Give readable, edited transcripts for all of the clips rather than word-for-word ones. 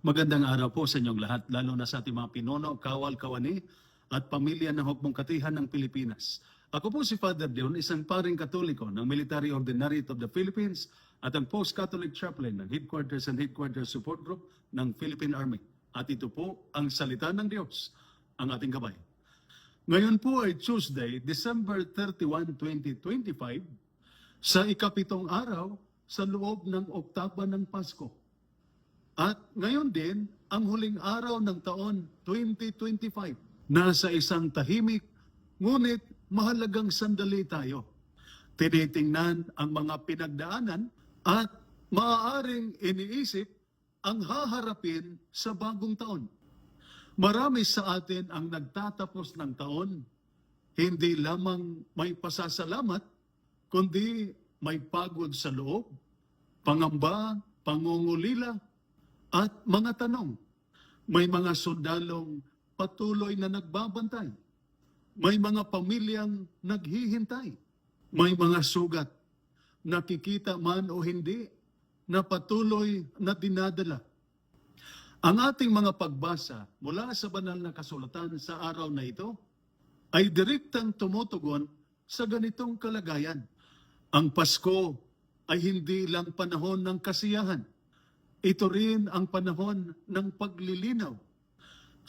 Magandang araw po sa inyong lahat, lalo na sa ating mga pinuno, kawal, kawani, at pamilya ng Hukbong Katihan ng Pilipinas. Ako po si Father Dion, isang paring katoliko ng Military Ordinariate of the Philippines at ang Post-Catholic Chaplain ng Headquarters and Headquarters Support Group ng Philippine Army. At ito po ang salita ng Diyos, ang ating gabay. Ngayon po ay Tuesday, December 31, 2025, sa ikapitong araw sa loob ng oktaba ng Pasko. At ngayon din, ang huling araw ng taon 2025. Nasa isang tahimik, ngunit mahalagang sandali tayo. Tinitingnan ang mga pinagdaanan at maaaring iniisip ang haharapin sa bagong taon. Marami sa atin ang nagtatapos ng taon, hindi lamang may pasasalamat, kundi may pagod sa loob, pangamba, pangungulila, at mga tanong. May mga sundalong patuloy na nagbabantay. May mga pamilyang naghihintay. May mga sugat, nakikita man o hindi, na patuloy na dinadala. Ang ating mga pagbasa mula sa banal na kasulatan sa araw na ito ay direktang tumutugon sa ganitong kalagayan. Ang Pasko ay hindi lang panahon ng kasiyahan. Ito rin ang panahon ng paglilinaw,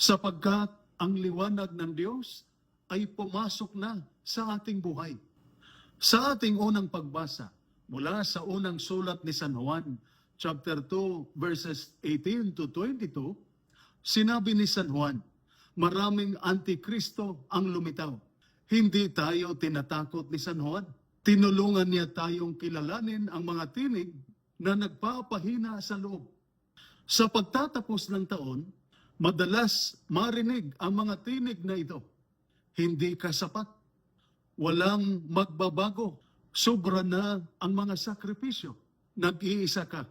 sapagkat ang liwanag ng Diyos ay pumasok na sa ating buhay. Sa ating unang pagbasa, mula sa unang sulat ni San Juan, chapter 2, verses 18 to 22, sinabi ni San Juan, maraming antikristo ang lumitaw. Hindi tayo tinatakot ni San Juan. Tinulungan niya tayong kilalanin ang mga tinig na nagpapahina sa loob. Sa pagtatapos ng taon, madalas marinig ang mga tinig na ito. Hindi ka sapat. Walang magbabago. Sobra na ang mga sakripisyo. Nag-iisa ka.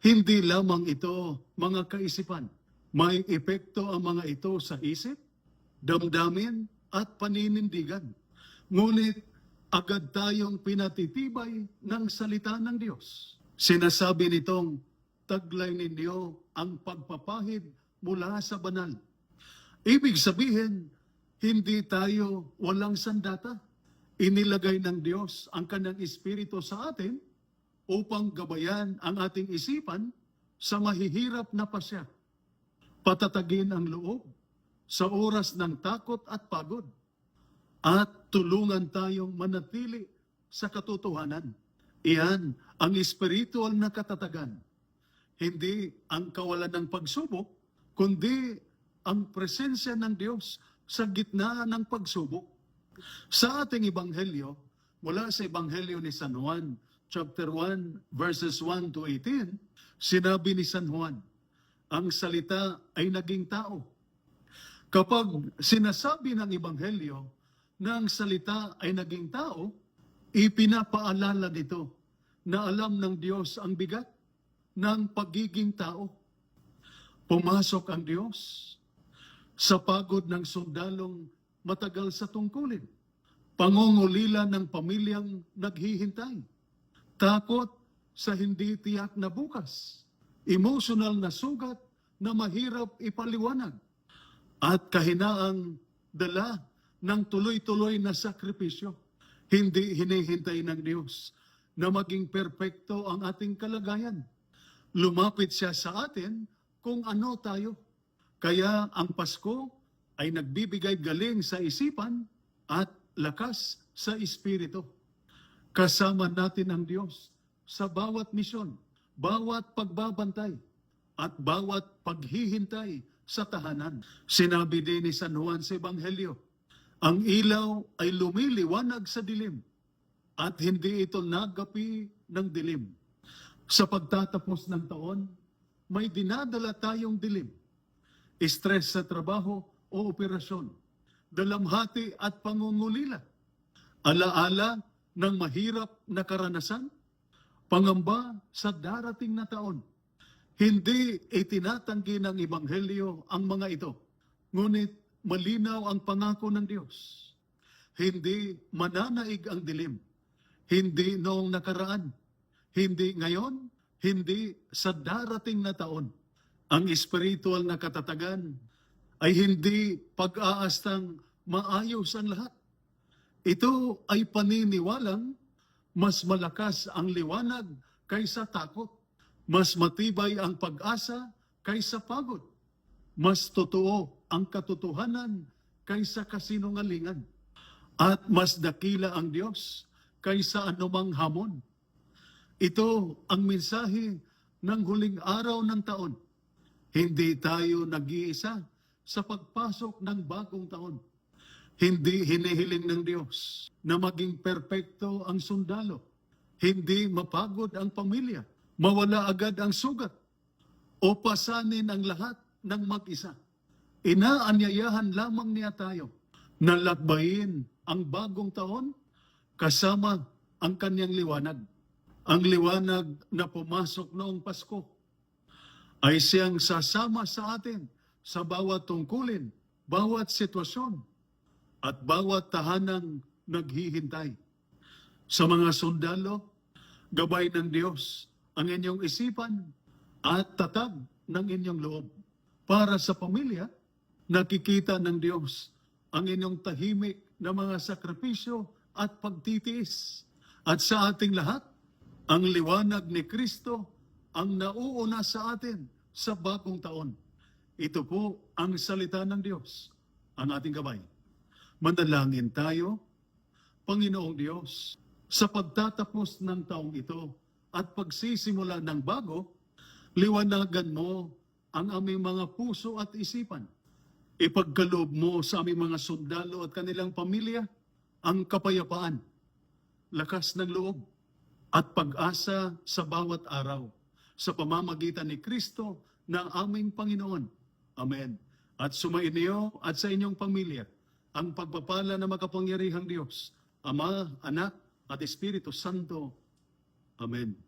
Hindi lamang ito mga kaisipan. May epekto ang mga ito sa isip, damdamin at paninindigan. Ngunit agad tayong pinatitibay ng salita ng Diyos. Sinasabi nitong, taglay ninyo ang pagpapahid mula sa banal. Ibig sabihin, hindi tayo walang sandata. Inilagay ng Diyos ang kanyang Espiritu sa atin upang gabayan ang ating isipan sa mahihirap na pasya. Patatagin ang loob sa oras ng takot at pagod. At tulungan tayong manatili sa katotohanan. Iyan ang espiritual na katatagan. Hindi ang kawalan ng pagsubok, kundi ang presensya ng Diyos sa gitna ng pagsubok. Sa ating Ebanghelyo, mula sa Ebanghelyo ni San Juan, chapter 1, verses 1 to 18, sinabi ni San Juan, ang salita ay naging tao. Kapag sinasabi ng Ebanghelyo na ang salita ay naging tao, ipinapaalala nito na alam ng Diyos ang bigat ng pagiging tao. Pumasok ang Diyos sa pagod ng sundalong matagal sa tungkulin, pangungulila ng pamilyang naghihintay, takot sa hindi tiyak na bukas, emotional na sugat na mahirap ipaliwanag, at kahinaang dala ng tuloy-tuloy na sakripisyo. Hindi hinihintay ng Diyos na maging perpekto ang ating kalagayan. Lumapit siya sa atin kung ano tayo. Kaya ang Pasko ay nagbibigay galing sa isipan at lakas sa espiritu. Kasama natin ang Diyos sa bawat misyon, bawat pagbabantay, at bawat paghihintay sa tahanan. Sinabi din ni San Juan sa Ebanghelyo, ang ilaw ay lumiliwanag sa dilim at hindi ito nagapi ng dilim. Sa pagtatapos ng taon, may dinadala tayong dilim. Stress sa trabaho o operasyon, dalamhati at pangungulila, alaala ng mahirap na karanasan, pangamba sa darating na taon. Hindi itinatanggi ng Ebanghelyo ang mga ito, ngunit malinaw ang pangako ng Diyos. Hindi mananaig ang dilim. Hindi noong nakaraan, hindi ngayon, hindi sa darating na taon. Ang espiritual na katatagan ay hindi pag-aastang maayos ang lahat. Ito ay paniniwalang mas malakas ang liwanag kaysa takot. Mas matibay ang pag-asa kaysa pagod. Mas totoo ang katotohanan kaysa kasinungalingan. At mas dakila ang Diyos kaysa anumang hamon. Ito ang mensahe ng huling araw ng taon. Hindi tayo nag-iisa sa pagpasok ng bagong taon. Hindi hinihiling ng Diyos na maging perpekto ang sundalo. Hindi mapagod ang pamilya, mawala agad ang sugat, o pasanin ang lahat ng mag-isa. Inaanyayahan lamang niya tayo na lakbayin ang bagong taon kasama ang kanyang liwanag. Ang liwanag na pumasok noong Pasko ay siyang sasama sa atin sa bawat tungkulin, bawat sitwasyon, at bawat tahanang naghihintay. Sa mga sundalo, gabay ng Diyos ang inyong isipan at tatag ng inyong loob. Para sa pamilya, nakikita ng Diyos ang inyong tahimik na mga sakripisyo at pagtitiis. At sa ating lahat, ang liwanag ni Kristo ang nauuna sa atin sa bagong taon. Ito po ang salita ng Diyos, ang ating gabay. Manalangin tayo, Panginoong Diyos, sa pagtatapos ng taong ito at pagsisimula ng bago, liwanagan mo ang aming mga puso at isipan. Ipagkaloob mo sa aming mga sundalo at kanilang pamilya ang kapayapaan, lakas ng loob, at pag-asa sa bawat araw sa pamamagitan ni Kristo na aming Panginoon. Amen. At sumainyo at sa inyong pamilya ang pagpapala na makapangyarihang Diyos, Ama, Anak, at Espiritu Santo. Amen.